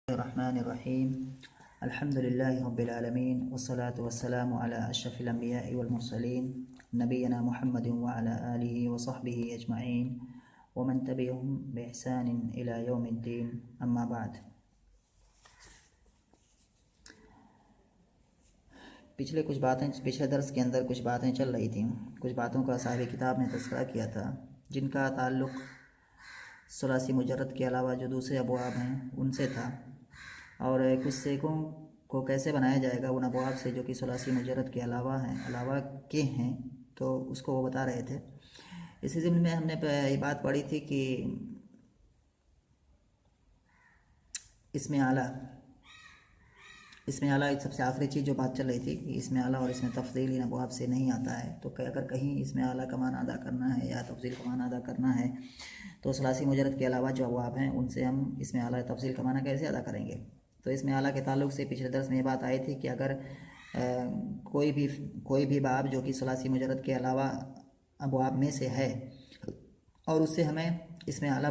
रहमानिर्रहीम अल्हम्दुलिल्लाहि रब्बिल आलमीन वस्सलातु वस्सलामु अला अशरफिल अंबियाइ वल मुरसलीन नबीना मुहम्मदिन व अला आलिहि व सहबिहि अजमईन व मन तबिअहुम बिइहसानिन इला यौमिद्दीन अम्मा बाद। पिछले दर्स के अंदर कुछ बातें चल रही थी। कुछ बातों का साहिब किताब ने तज़किरा किया था जिनका ताल्लुक़ सुलासी मुजर्रद के अलावा जो दूसरे अबवाब हैं उनसे था, और कुछ सेकों को कैसे बनाया जाएगा उन अबवाब से जो कि सुलासी मुजर्रद के अलावा हैं, तो उसको वो बता रहे थे। इसी ज़िम्न में हमने ये बात पढ़ी थी कि इसमें आला एक सबसे आखिरी चीज़ जो बात चल रही थी कि इसमें आला और इसमें तफज़ील इन अबवाब से नहीं आता है। तो अगर कहीं इसमें आला का माना अदा करना है या तफज़ील का माना अदा करना है तो सुलासी मुजर्रद के अलावा जो अबवाब हैं उनसे हम इसमें आला तफज़ील का माना कैसे अदा करेंगे। तो इसमें आला के ताल्लुक़ से पिछले दर्स में ये बात आई थी कि अगर कोई भी बाब जो कि सुलासी मुजर्रद के अलावा अबवाब में से है और उससे हमें इसमें आला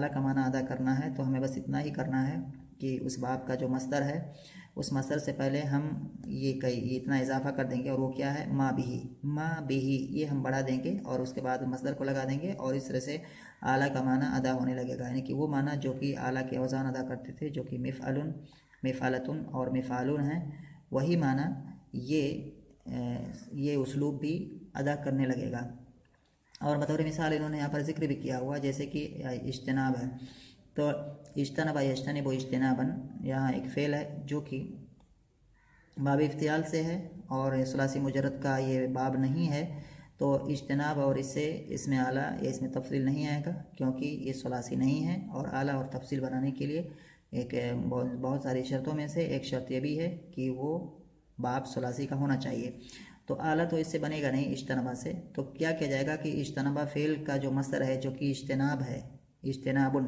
का माना अदा करना है, तो हमें बस इतना ही करना है कि उस बाब का जो मस्दर है उस मस्दर से पहले हम ये इतना इजाफा कर देंगे, और वो क्या है, मा बिही ये हम बढ़ा देंगे और उसके बाद मस्दर को लगा देंगे, और इस तरह से आला का माना अदा होने लगेगा। यानी कि वो माना जो कि आला के औज़ान अदा करते थे, जो कि मिफ़अलुन, मिफ़अलतुन और मिफ़ालुन हैं, वही माना ये उसलूब भी अदा करने लगेगा। और बतौर मिसाल इन्होंने यहाँ पर ज़िक्र भी किया हुआ, जैसे कि इज्तनाब है, तो इज्तनबा यज्तनिबु इज्तनाबन यहाँ एक फ़ेल है जो कि बाब इफ्तियाल से है और सुलासी मुजर्रद का ये बाब नहीं है, तो इज्तनाब और इसमें आला या इसमें तफसील नहीं आएगा क्योंकि ये सुलासी नहीं है। और आला और तफसील बनाने के लिए एक बहुत सारी शर्तों में से एक शर्त ये भी है कि वो बाब सुलासी का होना चाहिए। तो आला तो इससे बनेगा नहीं इज्तनबा से, तो क्या किया जाएगा कि इज्तनबा फ़ेल का जो मस्दर है जो कि इज्तनाब है, इज्तनाबुन,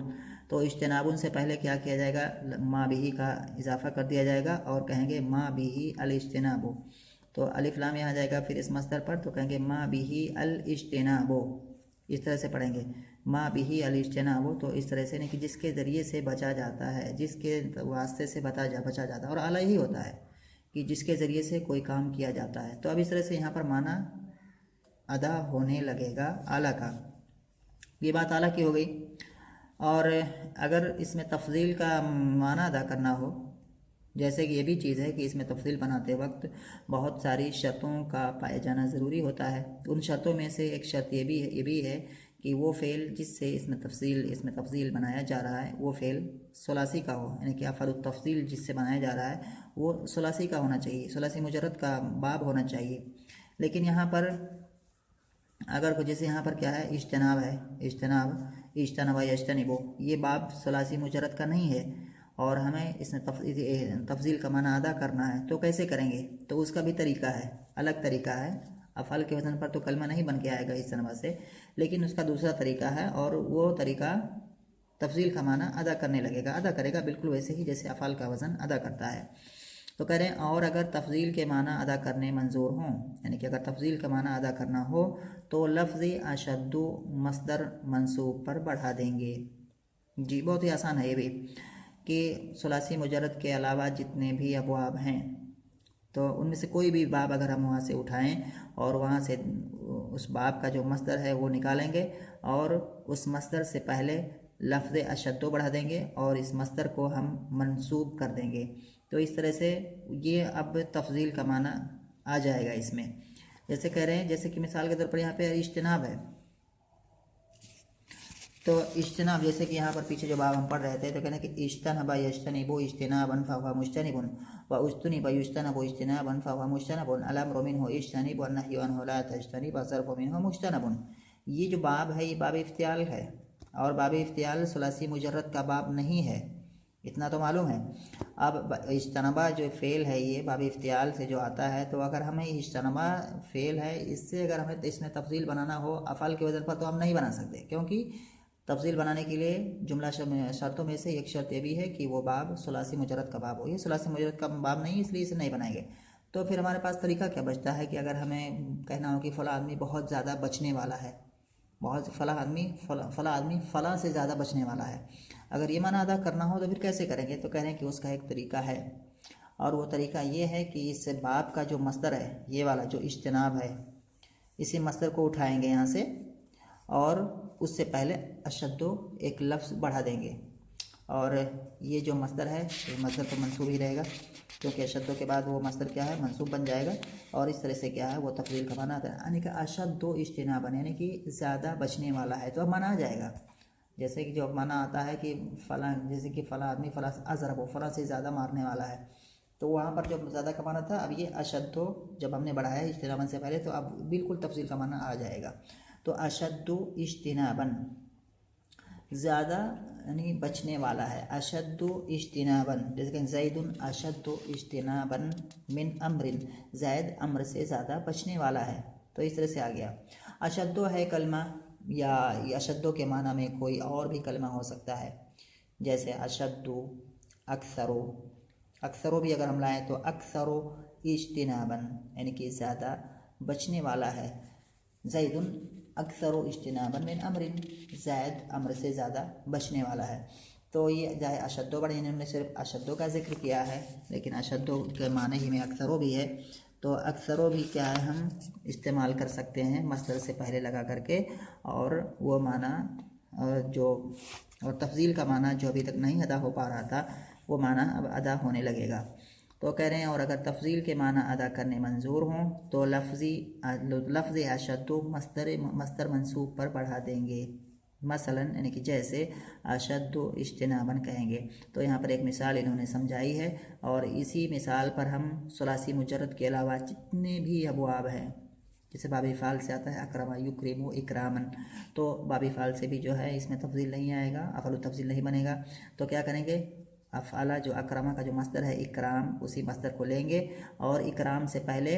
तो इज्तनाबुन से पहले क्या किया जाएगा, मा बिही का इजाफा कर दिया जाएगा और कहेंगे मा बिही अल इज्तनाबु। तो अलिफ लाम यहाँ जाएगा फिर इस मस्दर पर, तो कहेंगे मा बिही अल इज्तनाबु, इस तरह से पढ़ेंगे मा बिही अल इज्तनाबु। तो इस तरह से नहीं कि जिसके ज़रिए से बचा जाता है, जिसके वास्ते से बचा जाता है, और आला यही होता है कि जिसके ज़रिए से कोई काम किया जाता है। तो अब इस तरह से यहाँ पर माना अदा होने लगेगा आला का। ये बात आला की हो गई। और अगर इसमें तफज़ील का माना अदा करना हो, जैसे कि ये भी चीज़ है कि इसमें तफज़ील बनाते वक्त बहुत सारी शर्तों का पाया जाना ज़रूरी होता है। उन शर्तों में से एक शर्त ये भी है कि वो फ़ेल जिससे इसमें तफज़ील बनाया जा रहा है वो फ़ेल सुलासी का हो, यानी कि अफ़अल तफज़ील जिससे बनाया जा रहा है वो सुलासी का होना चाहिए, सुलासी मुजर्रद का बाब होना चाहिए। लेकिन यहाँ पर अगर जैसे यहाँ पर क्या है, इज्तनाब है, इज्तनबा यज्तनिबु, ये बाब सुलासी मुजर्रद का नहीं है और हमें इसमें तफज़ील का माना अदा करना है, तो कैसे करेंगे। तो उसका भी तरीका है, अलग तरीका है। अफ़अल के वज़न पर तो कलमा नहीं बन के आएगा इज्तनबा से, लेकिन उसका दूसरा तरीका है और वो तरीका तफज़ील का माना अदा करेगा बिल्कुल वैसे ही जैसे अफ़अल का वज़न अदा करता है। तो कह रहे हैं और अगर तफज़ील के माना अदा करने मंजूर हों, यानी कि अगर तफज़ील का माना अदा करना हो तो लफ्ज़ अशद्दु मस्दर मंसूब पर बढ़ा देंगे। जी बहुत ही आसान है ये भी कि सुलासी मुजर्रद के अलावा जितने भी अबवाब हैं तो उनमें से कोई भी बाब अगर हम वहाँ से उठाएं और वहाँ से उस बाब का जो मस्दर है वो निकालेंगे और उस मस्दर से पहले लफ्ज़ अशद्दु बढ़ा देंगे और इस मस्दर को हम मंसूब कर देंगे। तो इस तरह से ये अब तफज़ील का माना आ जाएगा इसमें। जैसे कह रहे हैं, जैसे कि मिसाल के तौर पर यहाँ पे इज्तनाब है, तो इज्तनाब जैसे कि यहाँ पर पीछे जो बाब हम पढ़ रहे थे, तो कहना कि इज्तनबा यज्तनिबु इज्तनाबन फहुवा मुज्तनिबुन व उज्तनिबा युज्तनबु इज्तनाबन फहुवा मुज्तनबुन अल अम्रु मिन्हु इज्तनिब व नह्यु अन्हु ला तज्तनिब व ज़र्फु मिन्हु मुज्तनबुन। ये जो बाब है ये बाब इफ्तियाल है और बाब इफ्तियाल सुलासी मुजर्रद का बाब नहीं है, इतना तो मालूम है। अब इज्तनबा जो फ़ेल है ये बाब इफ्तियाल से जो आता है, तो अगर हमें इज्तनबा फ़ेल है इससे अगर हमें इसमें तफज़ील बनाना हो अफ़अल के वज़न पर तो हम नहीं बना सकते, क्योंकि तफज़ील बनाने के लिए जुमला शर्तों में से एक शर्त ये भी है कि वो बाब सुलासी मुजर्रद का बाब हो। ये सुलासी मुजर्रद का बाब नहीं, इसलिए इसे नहीं बनाएंगे। तो फिर हमारे पास तरीका क्या बचता है कि अगर हमें कहना हो कि फ़ला आदमी बहुत ज़्यादा बचने वाला है, फ़ला आदमी फ़ला से ज़्यादा बचने वाला है, अगर ये माना अदा करना हो तो फिर कैसे करेंगे, तो कह रहे हैं कि उसका एक तरीका है, और वो तरीका ये है कि इस बाब का जो मस्दर है, ये वाला जो इज्तिनाब है, इसी मस्दर को उठाएंगे यहाँ से और उससे पहले अशद्दो एक लफ्ज़ बढ़ा देंगे, और ये जो मस्दर है ये मस्दर तो मंसूब ही रहेगा, क्योंकि अशद्दो के बाद वो मस्दर क्या है, मंसूब बन जाएगा, और इस तरह से क्या है वो तफज़ील का माना आता है। यानी कि अशद्दो इज्तिनाबन यानी कि ज़्यादा बचने वाला है, तो अब माना आ जाएगा। जैसे कि जो माना आता है कि फ़लाँ, जैसे कि फ़लाँ आदमी फ़लाँ अज़रब, फ़लाँ से ज़्यादा मारने वाला है, तो वहाँ पर जो ज़्यादा का माना था, अब ये अशद्दो जब हमने बढ़ाया इज्तिनाबन से पहले, तो अब बिल्कुल तफसील का माना आ जाएगा। तो अशद्दु इज्तिनाबन ज़्यादा यानी बचने वाला है, अशद्दु इज्तिनाबन, जैसे कि ज़ैदुन अशद्दु इज्तिनाबन मिन अम्रिन, ज़ैद अम्र से ज़्यादा बचने वाला है, तो इस तरह से आ गया। अशद्दु है कलमा, या अशद्दु के माना में कोई और भी कलमा हो सकता है, जैसे अशद्दु, अक्सरो, अक्सरो भी अगर हम लाएँ तो अक्सरो इज्तिनाबन यानी कि ज़्यादा बचने वाला है। ज़ैदुन अक्सरो इज्तिनाबन मिन अमरिन, ज़ैद अम्र से ज़्यादा बचने वाला है। तो ये चाहे अशद्दो बढ़े, इन्होंने सिर्फ अशद्दो का जिक्र किया है, लेकिन अशद्दो के माने ही में अक्सरो भी है, तो अक्सरो भी क्या है हम इस्तेमाल कर सकते हैं मस्दर से पहले लगा करके, और वो माना जो और तफज़ील का माना जो अभी तक नहीं अदा हो पा रहा था, वो माना अब अदा होने लगेगा। तो कह रहे हैं और अगर तफज़ील के माना अदा करने मंजूर हों तो लफ्ज़ अशद्दु मस्दर मंसूब पर बढ़ा देंगे, मसलन यानी कि जैसे अशद्दु इज्तिनाबन कहेंगे। तो यहाँ पर एक मिसाल इन्होंने समझाई है, और इसी मिसाल पर हम सुलासी मुजर्रद के अलावा जितने भी अबवाब हैं, जैसे बाबी फ़ाल से आता है अकरमा युक्रिमु इकरामन, तो बाबी फ़ाल से भी जो है इसमें तफज़ील नहीं आएगा, अफल तफज़ील नहीं बनेगा। तो क्या करेंगे, अफ़ाला जो अकरमा का जो मस्दर है इकराम, उसी मस्दर को लेंगे और इकराम से पहले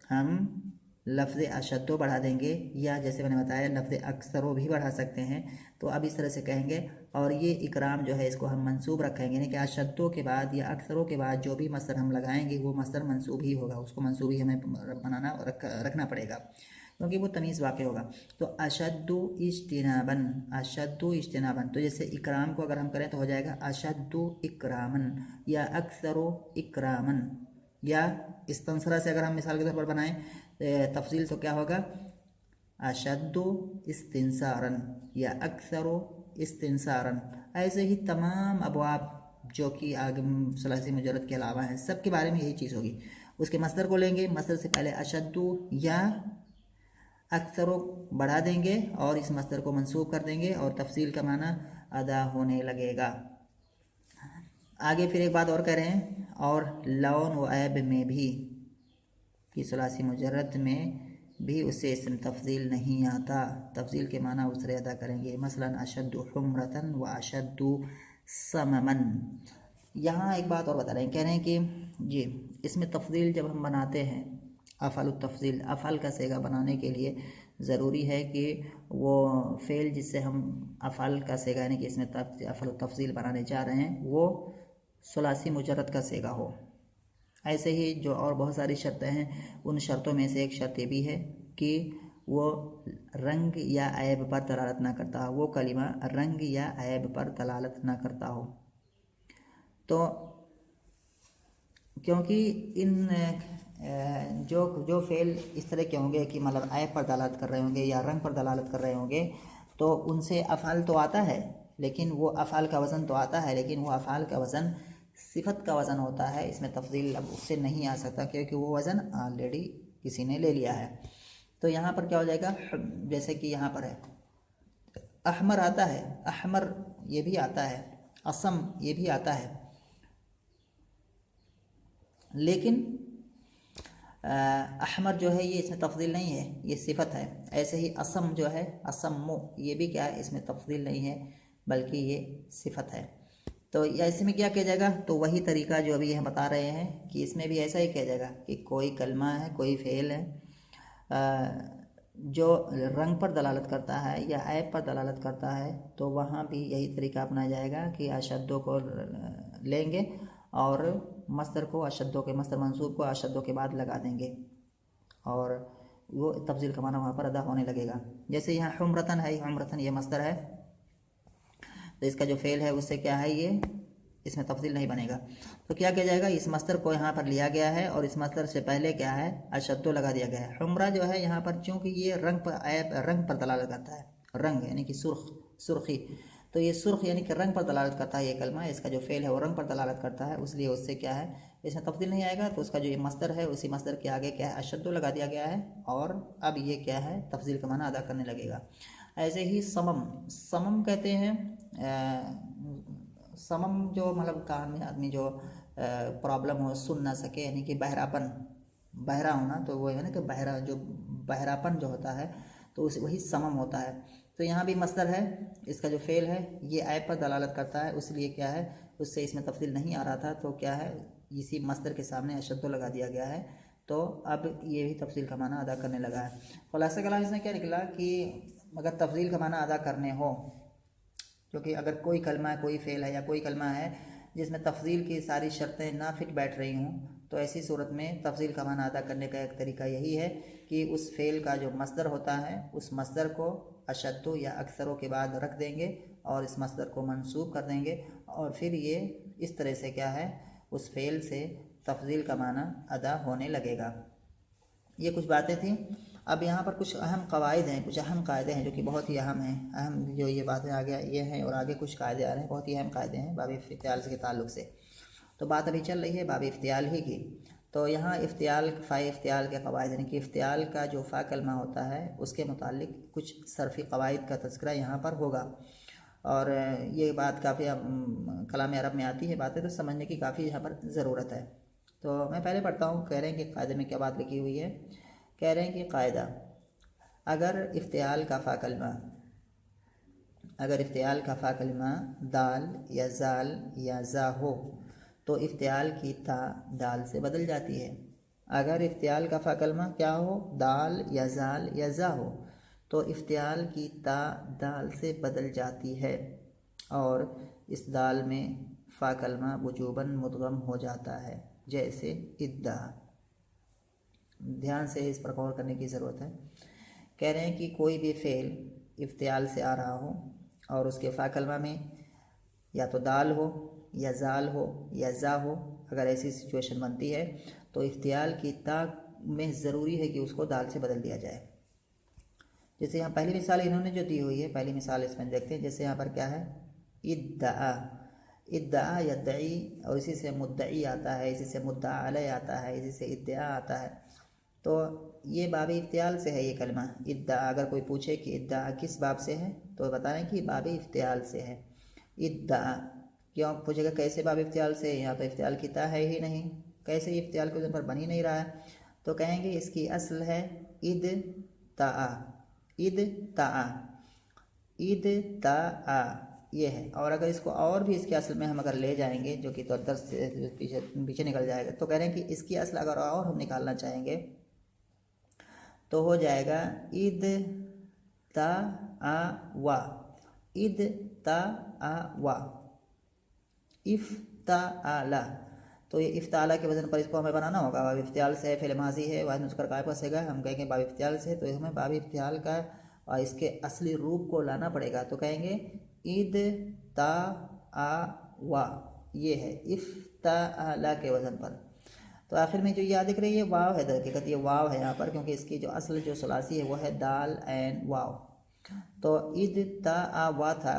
हम लफ्ज़ अशद्दो बढ़ा देंगे, या जैसे मैंने बताया लफ्ज़ अक्सरो भी बढ़ा सकते हैं। तो अब इस तरह से कहेंगे, और ये इकराम जो है इसको हम मंसूब रखेंगे, यानी कि अशद्दो के बाद या अक्सरों के बाद जो भी मस्दर हम लगाएंगे वो मस्दर मंसूब ही होगा, उसको मंसूब ही हमें बनाना रखना पड़ेगा, क्योंकि वो तमीज़ वाक़ होगा। तो अशद्दु इज्तिनाबन, अशद्दु इज्तिनाबन, तो जैसे इकराम को अगर हम करें तो हो जाएगा अशद्दु इकरामन या अक्सरो इकरामन, या इस्तंसरा से अगर हम मिसाल के तौर पर बनाएं तफसील तो क्या होगा, अशद्दु इस्तिंसारन या अक्सरो इस्तिंसारन। ऐसे ही तमाम अबवाब जो कि आगे सलासी मुजर्रद के अलावा हैं, सब के बारे में यही चीज़ होगी। उसके मस्दर को लेंगे, मस्दर से पहले अशद्दु या अक्सरो बढ़ा देंगे और इस मस्दर को मंसूब कर देंगे, और तफसील का माना अदा होने लगेगा। आगे फिर एक बात और कह रहे हैं, और लौन व ऐब में भी, कि सुलासी मुजर्रद में भी उससे इसम तफजील नहीं आता, तफजील के माना उससे अदा करेंगे, मसलन अशद्दु हुम्रतन व अशद्दु सममन। यहाँ एक बात और बता रहे हैं, कह रहे हैं कि जी इसमें तफजील जब हम बनाते हैं, अफ़ल तफजील, अफ़ल का सेगा बनाने के लिए ज़रूरी है कि वो फ़ेल जिससे हम अफ़ल का सेगा यानी कि इसमें अफ़ल तफजील बनाने जा रहे हैं वो सुलासी मुजर्रद का सेगा हो। ऐसे ही जो और बहुत सारी शर्तें हैं, उन शर्तों में से एक शर्त ये भी है कि वो रंग या ऐब पर दलालत ना करता हो, वो कलिमा रंग या ऐब पर दलालत ना करता हो। तो क्योंकि इन जो फ़ेल इस तरह के होंगे कि मतलब ऐब पर दलालत कर रहे होंगे या रंग पर दलालत कर रहे होंगे, तो उनसे अफ़ाल तो आता है, लेकिन वो अफ़ाल का वज़न तो आता है, लेकिन वो अफ़ाल का वज़न सिफत का वज़न होता है, इसमें तफजील अब उससे नहीं आ सकता, क्योंकि वो वज़न ऑलरेडी किसी ने ले लिया है। तो यहाँ पर क्या हो जाएगा, जैसे कि यहाँ पर है अहमर आता है, अहमर ये भी आता है, असम ये भी आता है, लेकिन अहमर जो है ये इसमें तफजील नहीं है, ये सिफत है। ऐसे ही असम जो है, असम्मो, ये भी क्या है, इसमें तफजील नहीं है बल्कि ये सिफत है। तो ऐसे में क्या किया जाएगा, तो वही तरीका जो अभी हम बता रहे हैं कि इसमें भी ऐसा ही किया जाएगा कि कोई कलमा है, कोई फ़ेल है जो रंग पर दलालत करता है या ऐब पर दलालत करता है, तो वहाँ भी यही तरीका अपनाया जाएगा कि अशद्दों को लेंगे और मस्दर को अशद्दों के मस्दर मंसूब को अशद्दों के बाद लगा देंगे, और वो तफजील का माना वहाँ पर अदा होने लगेगा। जैसे यहाँ हुम्रतन है, हुम्रतन ये मस्दर है, तो इसका जो फेल है उससे क्या है, ये इसमें तफसील नहीं बनेगा। तो क्या किया जाएगा, इस मस्तर को यहाँ पर लिया गया है और इस मस्तर से पहले क्या है, अशद्दो लगा दिया गया है। हुम्रा जो है यहाँ पर चूँकि ये रंग पर दलालत करता है, रंग यानी कि सुर्खी, तो ये सुर्ख यानी कि रंग पर दलालत करता है ये कलमा, इसका जो फेल है वो रंग पर दलालत करता है, इसलिए उससे क्या है, इसमें तफसील नहीं आएगा। तो उसका जो ये मस्तर है उसी मस्तर के आगे क्या है, अशद्दो लगा दिया गया है और अब ये क्या है, तफसील का माना अदा करने लगेगा। ऐसे ही समम कहते हैं, समम जो मतलब कान में आदमी जो प्रॉब्लम हो, सुन ना सके, यानी कि बहरा होना, तो वो है ना कि बहरापन जो होता है तो उस वही समम होता है। तो यहाँ भी मस्दर है, इसका जो फेल है ये ऐप पर दलालत करता है, इसलिए क्या है, उससे इसमें तफसील नहीं आ रहा था, तो क्या है, इसी मस्दर के सामने अशद्दो लगा दिया गया है, तो अब ये भी तफसील का माना अदा करने लगा है। खुलासा कलाम इसमें क्या निकला कि अगर तफसील का माना अदा करने हो, क्योंकि अगर कोई कलमा है, कोई फेल है या कोई कलमा है जिसमें तफसील की सारी शर्तें ना फिट बैठ रही हों, तो ऐसी सूरत में तफसील का माना अदा करने का एक तरीका यही है कि उस फेल का जो मस्दर होता है उस मस्दर को अशद्दो या अक्सरों के बाद रख देंगे और इस मस्दर को मंसूब कर देंगे, और फिर ये इस तरह से क्या है, उस फेल से तफसील का माना अदा होने लगेगा। ये कुछ बातें थी। अब यहाँ पर कुछ अहम कवायद हैं, कुछ अहम कायदे हैं जो कि बहुत ही अहम हैं, अहम जो ये बातें आगे ये हैं और आगे कुछ कायदे आ रहे हैं, बहुत ही अहम कायदे हैं बाब इफ्तियाल के ताल्लुक़ से। तो बात अभी चल रही है बाब इफ्तियाल ही की। तो यहाँ इफ्तियाल के कवायद यानी कि इफ्तियाल का जो फ़ा कलमा होता है उसके मुतालिक कुछ सरफ़ी कवायद का तज़किरा यहाँ पर होगा, और ये बात काफ़ी कलाम अरब में आती है बातें, तो समझने की काफ़ी यहाँ पर ज़रूरत है। तो मैं पहले पढ़ता हूँ, कह रहे हैं कि कायदे में क्या बात लिखी हुई है। कह रहे हैं कि कायदा, अगर इफ्तियाल का फ़ा कलमा दाल या जाल या जा हो तो इफ्तियाल की ता दाल से बदल जाती है। अगर इफ्तियाल का फ़ा कलमा क्या हो, दाल या जाल या जा हो, तो इफ्तियाल की ता दाल से बदल जाती है और इस दाल में फ़ा कलमा वजूबन मुदगम हो जाता है, जैसे इद्दा। ध्यान से इस पर गौर करने की ज़रूरत है। कह रहे हैं कि कोई भी फ़ेल इफ्तियाल से आ रहा हो और उसके फ़ा कलमा में या तो दाल हो या जाल हो या जा हो, अगर ऐसी सिचुएशन बनती है तो इफ्तियाल की ता में ज़रूरी है कि उसको दाल से बदल दिया जाए। जैसे यहाँ पहली मिसाल इन्होंने जो दी हुई है, पहली मिसाल इसमें देखते हैं। जैसे यहाँ पर क्या है, इद्दा यद्दई, और इसी से मुद्दई आता है, इसी से मुद्दा अलय आता है, इसी से इद्दा आता है। तो ये बाब इफ्तियाल से है ये कलमा इद्दा। अगर कोई पूछे कि इद्दा किस बाब से है तो बता रहे हैं कि बाब इफ्तियाल से है। इद्दा क्यों पूछेगा, कैसे बाब इफ्तियाल से, यहाँ तो इफ्तियाल की ता है ही नहीं, कैसे इफ्तियाल के ऊपर बन ही नहीं रहा है। तो कहेंगे इसकी असल है इद ता, ईद ता ये है। और अगर इसको और भी इसके असल में हम अगर ले जाएंगे, जो कि तो दर्स से पीछे निकल जाएगा, तो कह रहे हैं कि इसकी असल अगर और हम निकालना चाहेंगे तो हो जाएगा ईद ता आ वा, ईद ता आ वा, इफ्ता आला। तो ये इफ्ताला के वजन पर इसको हमें बनाना होगा। बाब इफ्तियाल से फिल माजी है, वाहिद मुस्कर काय फंसेगा, हम कहेंगे बाब इफ्तियाल से, तो हमें बाब इफ्तियाल का और इसके असली रूप को लाना पड़ेगा। तो कहेंगे ईद ता आ वा, ये है इफ्ता आला के वजन पर। तो आखिर में जो याद दिख रही है वाव है, हकीकत ये वाव है यहाँ पर, क्योंकि इसकी जो असल जो सलासी है वो है दाल एन वाव। तो ईद ता आ वा था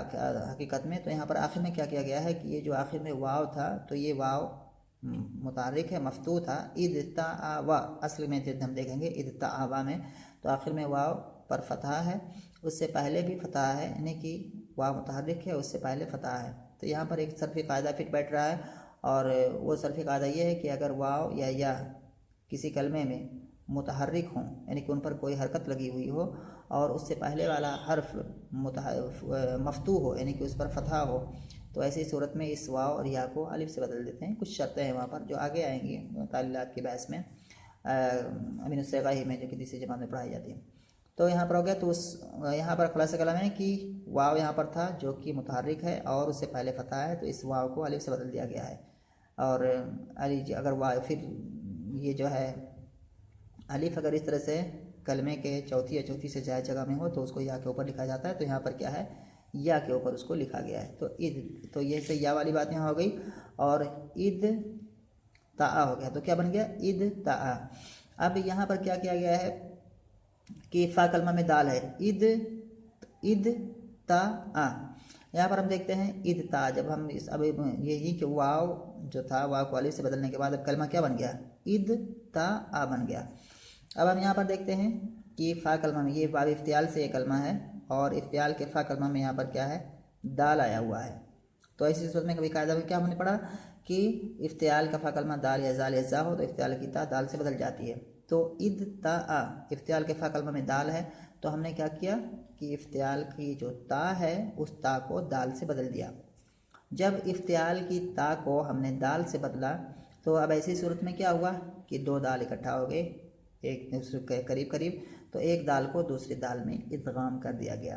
हकीकत में। तो यहाँ पर आखिर में क्या किया गया है कि ये जो आखिर में वाव था, तो ये वाव मुतारिक है, मफ्तू था। ईद ता आ वा असल में जब हम देखेंगे ईद ता आ वा में, तो आखिर में वाव पर फतहा है, उससे पहले भी फतहा है, यानी कि वाव मुतहर्रिक है, उससे पहले फतहा है। तो यहाँ पर एक सरफी कायदा फिट बैठ रहा है, और वो सरफी कायदा ये है कि अगर वाव या किसी कलमे में मुतहर्रिक हों, यानी कि उन पर कोई हरकत लगी हुई हो और उससे पहले वाला हर्फ मफ्तू हो, यानी कि उस पर फतहा हो, तो ऐसी सूरत में इस वाव और या को अलिफ से बदल देते हैं। कुछ शर्तें हैं वहाँ पर जो आगे आएंगी तालीलात की बहस में, अमीन उससेगा ही में, जो कि तीसरी जमात में पढ़ाई जाती है। तो यहाँ पर हो गया। तो उस यहाँ पर खुलासा कलाम है कि वाव यहाँ पर था जो कि मुतहर्रिक है और उससे पहले फतहा है, तो इस वाव को अलिफ से बदल दिया गया है। और अगर वाव फिर ये जो है अलिफ अगर इस तरह से कलमे के चौथी या चौथी से जायज़ जगह में हो तो उसको या के ऊपर लिखा जाता है। तो यहाँ पर क्या है, या के ऊपर उसको लिखा गया है। तो ईद, तो ये से या वाली बात यहाँ हो गई और ईद ता हो गया। तो क्या बन गया? ईद ता। अब यहाँ पर क्या किया गया है कि फा कलमा में दाल है, ईद ता आ। यहाँ पर हम देखते हैं ईद ता, जब हम इस अब यही कि वाव जो था वाव को अलिफ से बदलने के बाद अब कलमा क्या बन गया? ईद ता आ बन गया। अब हम यहाँ पर देखते हैं कि फ़ा कलमा में ये वाव इफ्तियाल से ये कलमा है और इफ्तियाल के फ़ा कलमा में यहाँ पर क्या है? दाल आया हुआ है। तो ऐसी सूरत में कभी कायदा में क्या हमने पढ़ा कि इफ्तियाल का फ़ा कलमा दाल या जाल या जा हो तो इफ्तियाल की ता दाल से बदल जाती है। तो ईद ता आ, इफ्तियाल के फ़ा कलमा में दाल है, तो हमने क्या किया कि इफ्तियाल की जो ता है उस ता को दाल से बदल दिया। जब इफ्तियाल की ता को हमने दाल से बदला तो अब ऐसी सूरत में क्या हुआ कि दो दाल इकट्ठा हो गए एक दूसरे के करीब करीब, तो एक दाल को दूसरी दाल में इदगाम कर दिया गया।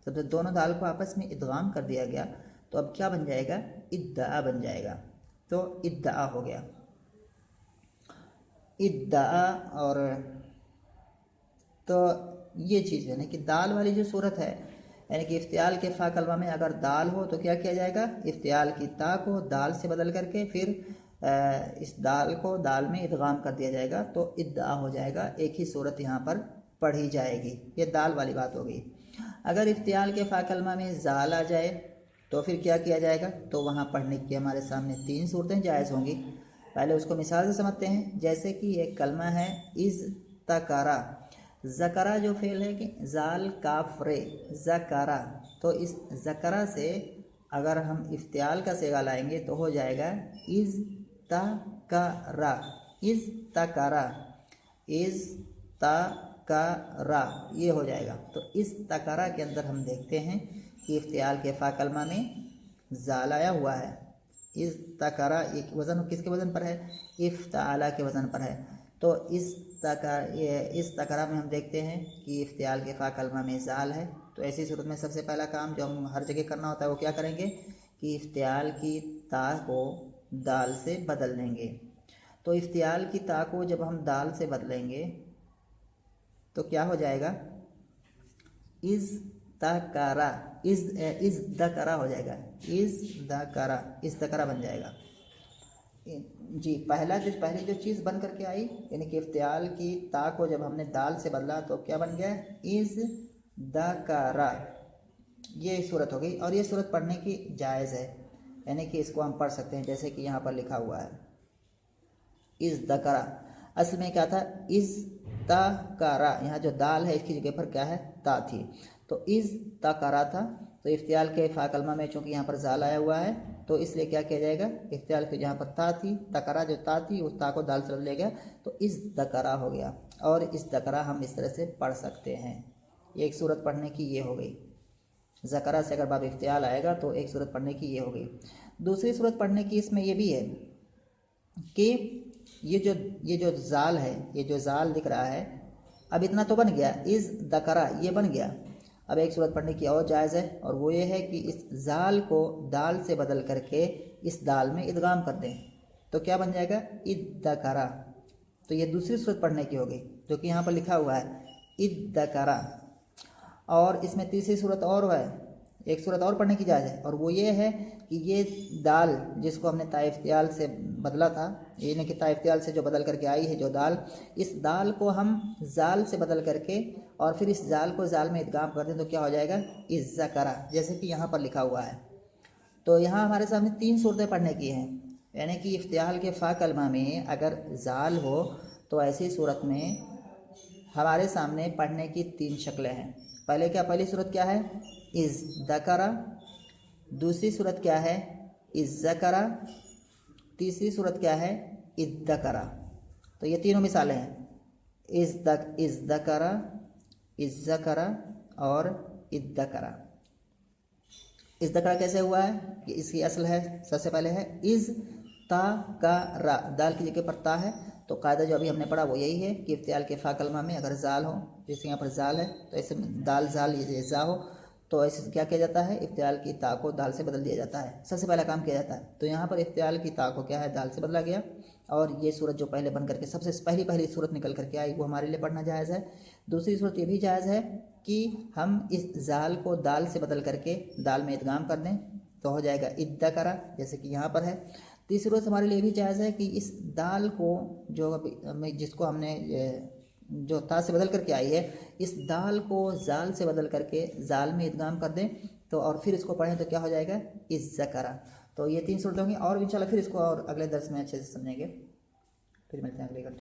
तो जब दोनों दाल को आपस में इदगाम कर दिया गया तो अब क्या बन जाएगा? इद्दा बन जाएगा। तो इद्दा हो गया, इद्दा। और तो ये चीज़ है ना कि दाल वाली जो सूरत है, यानी कि इफ्तियाल के फ़ा कलमा में अगर दाल हो तो क्या किया जाएगा? इफ्तियाल की ता को दाल से बदल करके फिर इस दाल को दाल में इदगाम कर दिया जाएगा, तो इद्दा हो जाएगा। एक ही सूरत यहाँ पर पढ़ी जाएगी। ये दाल वाली बात हो गई। अगर इफ्तियाल के फ़ा कलमा में जाल आ जाए तो फिर क्या किया जाएगा? तो वहाँ पढ़ने की हमारे सामने तीन सूरतें जायज़ होंगी। पहले उसको मिसाल से समझते हैं। जैसे कि एक कलमा है इज़ तकारा, ज़करा जो फेल है कि जाल काफ रे ज़करा, तो इस ज़करा से अगर हम इफ्तियाल का सेगा लाएंगे तो हो जाएगा इज़ तकरा, इज़ तकरा, इज़ तकरा, ये हो जाएगा। तो इस तकरा के अंदर हम देखते हैं कि इफ्तियाल के फ़ा कलमा में जाल आया हुआ है। इस तकरा एक वज़न किसके वज़न पर है? इफ्ताला के वज़न पर है। तो इस तकरा में हम देखते हैं कि इफ्तियाल के फ़ा कलमा में जाल है। तो ऐसी सूरत में सबसे पहला काम जो हम हर जगह करना होता है वो क्या करेंगे कि इफ्तियाल की ता को दाल से बदल देंगे। तो इफ्तियाल की ता को जब हम दाल से बदलेंगे तो क्या हो जाएगा? इज़ तकरा, इज़ दकरा हो जाएगा, इज़ दकरा, इज़ दकरा बन जाएगा जी। पहली जो चीज़ बन करके आई यानी कि इफ्तियाल की ता को जब हमने दाल से बदला तो क्या बन गया? इज़ दकरा, ये सूरत हो गई। और ये सूरत पढ़ने की जायज़ है, यानी कि इसको हम पढ़ सकते हैं जैसे कि यहाँ पर लिखा हुआ है इज़ दकरा। असल में क्या था? इज़ तकरा, यहाँ जो दाल है इसकी जगह पर क्या है? ता थी, तो इज़ तकरा था। तो इफ्तियाल के फ़ा कलमा में चूँकि यहाँ पर जाल आया हुआ है तो इसलिए क्या किया जाएगा? इफ्तियाल के जहाँ पर ता थी, तकरा जो ता थी उस ता को दाल से बदल लिया गया, तो इज़ दकरा हो गया। और इस दकरा हम इस तरह से पढ़ सकते हैं। एक सूरत पढ़ने की ये हो गई। ज़करा से अगर बाब इफ्तियाल आएगा तो एक सूरत पढ़ने की ये हो गई। दूसरी सूरत पढ़ने की इसमें ये भी है कि ये जो जाल है, ये जो जाल दिख रहा है, अब इतना तो बन गया इज़ दकरा, ये बन गया। अब एक सूरत पढ़ने की और जायज़ है और वो ये है कि इस जाल को दाल से बदल करके इस दाल में इदगाम कर दें तो क्या बन जाएगा? इद दकरा। तो ये दूसरी सूरत पढ़ने की हो गई जो कि यहाँ पर लिखा हुआ है इद दकरा। और इसमें तीसरी सूरत और है, एक सूरत और पढ़ने की जायज़ है और वो ये है कि ये दाल जिसको हमने ता इफ्तियाल से बदला था, यानी कि ता इफ्तियाल से जो बदल करके आई है जो दाल, इस दाल को हम जाल से बदल करके और फिर इस जाल को जाल में इदगाम कर दें तो क्या हो जाएगा? इज़ ज़करा, जैसे कि यहाँ पर लिखा हुआ है। तो यहाँ हमारे सामने तीन सूरतें पढ़ने की हैं, यानी कि इफ्तियाल के फ़ा कलमा में अगर जाल हो तो ऐसी सूरत में हमारे सामने पढ़ने की तीन शक्लें हैं। पहली सूरत क्या है? इज़ दकरा। दूसरी सूरत क्या है? इज़ ज़करा। तीसरी सूरत क्या है? इज़ दकरा। तो ये तीनों मिसालें हैं, इज़ दकरा, इज़ ज़करा और इज़ दकरा। इज़ दकरा कैसे हुआ है कि इसकी असल है, सबसे पहले है इज़ ता का रा, दाल की जगह पर ता है। तो कायदा जो अभी हमने पढ़ा वो यही है कि इफ्तियाल के फ़ा कलमा में अगर जाल हो, जैसे यहाँ पर जाल है तो ऐसे दाल जाल ये जा हो तो ऐसे क्या किया जाता है? इफ्तियाल की ता को दाल से बदल दिया जाता है, सबसे पहला काम किया जाता है। तो यहाँ पर इफ्तियाल की ता को क्या है? दाल से बदला गया और ये सूरत जो पहले बन करके सबसे पहली सूरत निकल करके आई वो हमारे लिए पढ़ना जायज़ है। दूसरी सूरत ये भी जायज़ है कि हम इस जाल को दाल से बदल करके दाल में इदगाम कर दें तो हो जाएगा इद्दकरा, जैसे कि यहाँ पर है। तीसरी सूरत हमारे लिए भी जायज़ है कि इस दाल को जो जिसको हमने जो ता से बदल करके आई है, इस दाल को जाल से बदल करके जाल में इदगाम कर दें तो और फिर इसको पढ़ें तो क्या हो जाएगा इज़्ज़करा। तो ये 3 सूरतें होंगी और इंशाल्लाह फिर इसको और अगले दर्स में अच्छे से समझेंगे। फिर मिलते हैं अगले